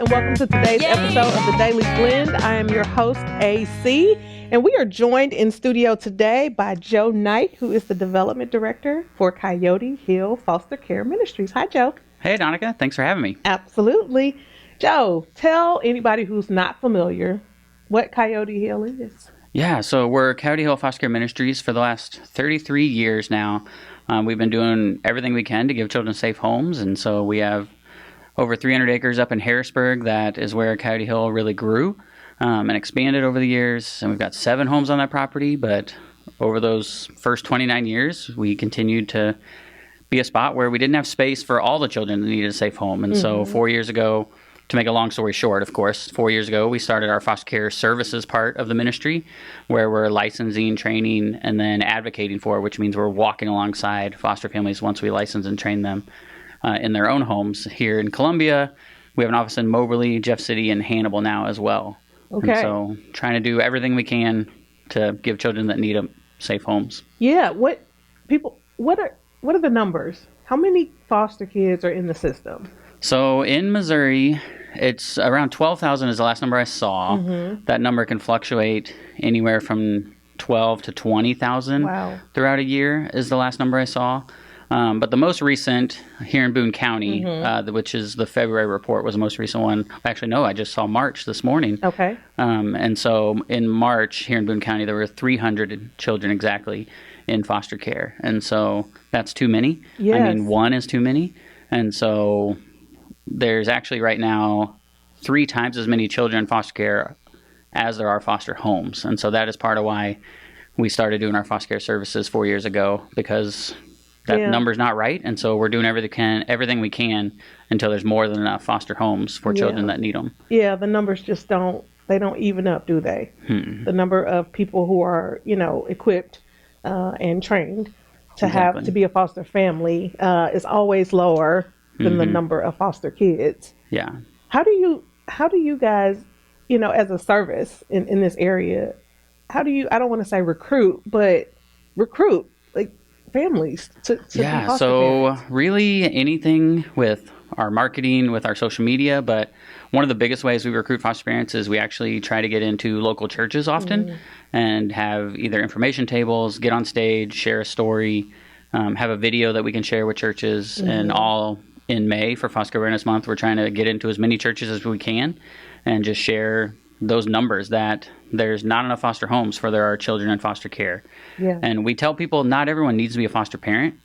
and welcome to today's episode of the Daily Blend. I am your host, AC, and we are joined in studio today by Joe Knight, who is the Development Director for Coyote Hill Foster Care Ministries. Hi, Joe. Hey, Donica. Thanks for having me. Absolutely. Joe, tell anybody who's not familiar what Coyote Hill is. Yeah, so we're Coyote Hill Foster Care Ministries for the last 33 years now. We've been doing everything we can to give children safe homes, and so we have over 300 acres up in Harrisburg. That is where Coyote Hill really grew and expanded over the years, and we've got 7 homes on that property, but over those first 29 years, we continued to be a spot where we didn't have space for all the children that needed a safe home, and so 4 years ago, to make a long story short, of course, 4 years ago, we started our foster care services part of the ministry, where we're licensing, training, and then advocating for, which means we're walking alongside foster families once we license and train them in their own homes. Here in Columbia, we have an office in Moberly, Jeff City, and Hannibal now as well. Okay. And so trying to do everything we can to give children that need safe homes. Yeah. What are the numbers? How many foster kids are in the system? So in Missouri, it's around 12,000 is the last number I saw. That number can fluctuate anywhere from 12 to 20,000 throughout a year is the last number I saw. But the most recent here in Boone County, which is the February report, was the most recent one. Actually, no, I just saw March this morning. Okay. And so in March here in Boone County, there were 300 children exactly in foster care. And so that's too many. Yes. I mean, one is too many. And so there's actually right now 3 times as many children in foster care as there are foster homes. And so that is part of why we started doing our foster care services 4 years ago, because that number's not right. And so we're doing everything we can until there's more than enough foster homes for children that need them. Yeah, the numbers just don't even up, do they? The number of people who are, equipped and trained to be a foster family is always lower than the number of foster kids. Yeah. How do you guys, as a service in this area, I don't want to say recruit like families to be foster parents? Really anything with our marketing, with our social media, but one of the biggest ways we recruit foster parents is we actually try to get into local churches often and have either information tables, get on stage, share a story, have a video that we can share with churches, and all in May for Foster Awareness Month, we're trying to get into as many churches as we can and just share those numbers that there's not enough foster homes for there are children in foster care. Yeah. And we tell people not everyone needs to be a foster parent,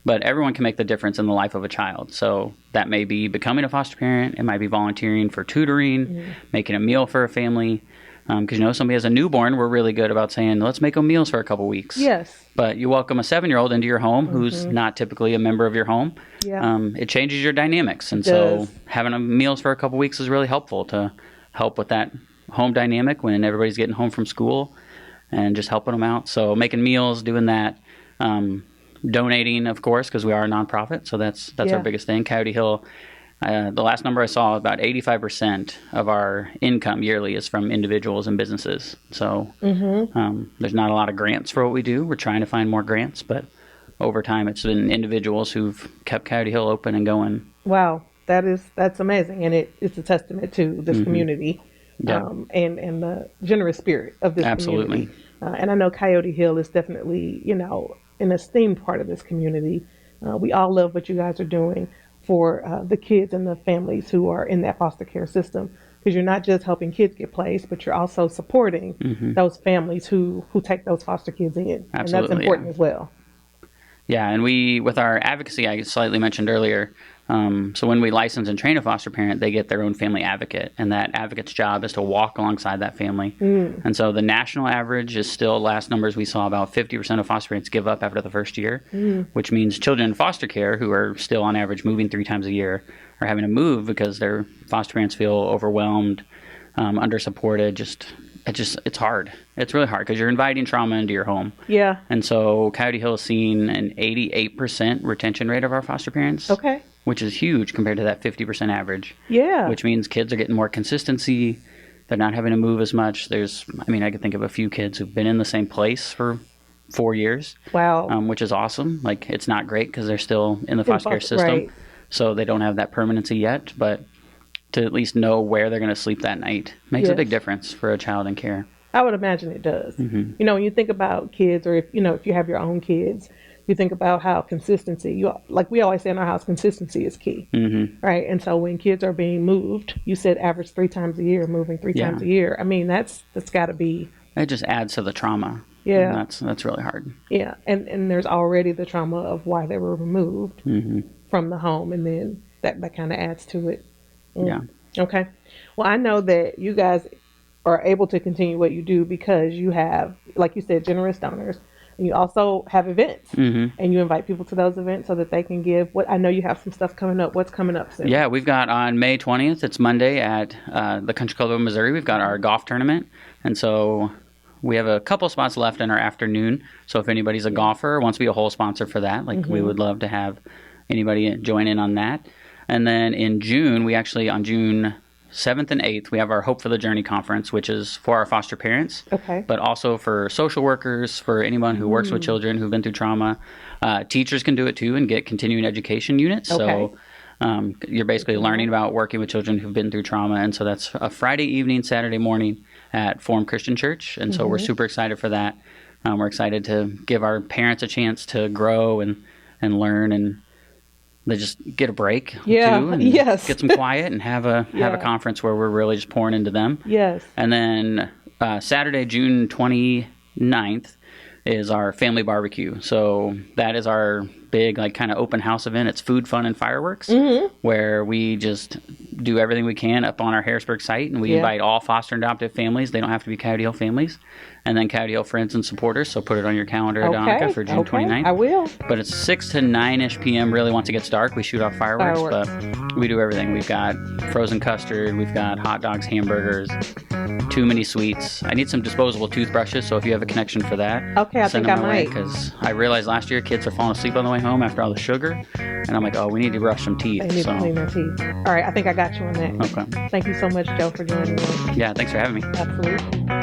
but everyone can make the difference in the life of a child. So that may be becoming a foster parent. It might be volunteering for tutoring, making a meal for a family. Because, somebody has a newborn, we're really good about saying, let's make them meals for a couple weeks. Yes. But you welcome a 7-year-old into your home who's not typically a member of your home. Yeah. It changes your dynamics. And so having meals for a couple weeks is really helpful to help with that home dynamic when everybody's getting home from school and just helping them out. So making meals, doing that, donating, of course, because we are a nonprofit. So that's our biggest thing. Coyote Hill, the last number I saw, about 85% of our income yearly is from individuals and businesses. So there's not a lot of grants for what we do. We're trying to find more grants, but over time it's been individuals who've kept Coyote Hill open and going. Wow, that's amazing, and it's a testament to this community and the generous spirit of this community. And I know Coyote Hill is definitely an esteemed part of this community. We all love what you guys are doing for the kids and the families who are in that foster care system, because you're not just helping kids get placed, but you're also supporting those families who take those foster kids in. Absolutely, and that's important as well. Yeah, and we, with our advocacy, I slightly mentioned earlier, so when we license and train a foster parent, they get their own family advocate, and that advocate's job is to walk alongside that family. And so the national average is still, last numbers we saw, about 50% of foster parents give up after the first year, which means children in foster care, who are still on average moving 3 times a year, are having to move because their foster parents feel overwhelmed, under-supported. It's hard. It's really hard because you're inviting trauma into your home. Yeah. And so Coyote Hill is seeing an 88% retention rate of our foster parents. Okay. Which is huge compared to that 50% average. Yeah. Which means kids are getting more consistency. They're not having to move as much. I could think of a few kids who've been in the same place for 4 years. Wow. Which is awesome. Like, it's not great because they're still in the foster care system. Right. So they don't have that permanency yet. But to at least know where they're going to sleep that night makes a Yes. big difference for a child in care. I would imagine it does. Mm-hmm. You know, when you think about kids, or if you have your own kids, you think about how consistency. Like we always say in our house, consistency is key, Mm-hmm. right? And so when kids are being moved, you said average 3 times a year, moving 3 Yeah. times a year. I mean, that's got to be. It just adds to the trauma. Yeah. And that's really hard. Yeah, and there's already the trauma of why they were removed Mm-hmm. from the home, and then that kind of adds to it. Mm. Yeah. Okay. Well, I know that you guys are able to continue what you do because you have, like you said, generous donors, and you also have events, Mm-hmm. and you invite people to those events so that they can give. What I know you have some stuff coming up. What's coming up soon? Yeah, we've got on May 20th, it's Monday at the Country Club of Missouri, we've got our golf tournament. And so we have a couple spots left in our afternoon. So if anybody's a golfer, wants to be a whole sponsor for that, like we would love to have anybody join in on that. And then in June, we actually, on June 7th and 8th, we have our Hope for the Journey conference, which is for our foster parents, Okay. but also for social workers, for anyone who works with children who've been through trauma. Teachers can do it too and get continuing education units. Okay. So you're basically learning about working with children who've been through trauma. And so that's a Friday evening, Saturday morning at Forum Christian Church. And so we're super excited for that. We're excited to give our parents a chance to grow and learn, and they just get a break Yeah, too, and yes. get some quiet and have a Yeah. conference where we're really just pouring into them. Yes. And then Saturday, June 29th is our family barbecue. So that is our big, like, kind of open house event. It's food, fun, and fireworks, where we just do everything we can up on our Harrisburg site, and we Yeah. invite all foster and adoptive families. They don't have to be Coyote Hill families. And then Coyote Hill friends and supporters. So put it on your calendar, Donica, for June 29th. I will. But it's 6 to 9-ish p.m. really once it gets dark. We shoot off fireworks, but we do everything. We've got frozen custard. We've got hot dogs, hamburgers, too many sweets. I need some disposable toothbrushes, so if you have a connection for that, Okay, I send think them I my way, might. because I realized last year kids are falling asleep on the way home after all the sugar, and I'm like, oh, we need to brush some teeth. They need So, to clean their teeth. All right, I think I got you on that. okay. Thank you so much, Joe, for joining me. Yeah, thanks for having me. Absolutely.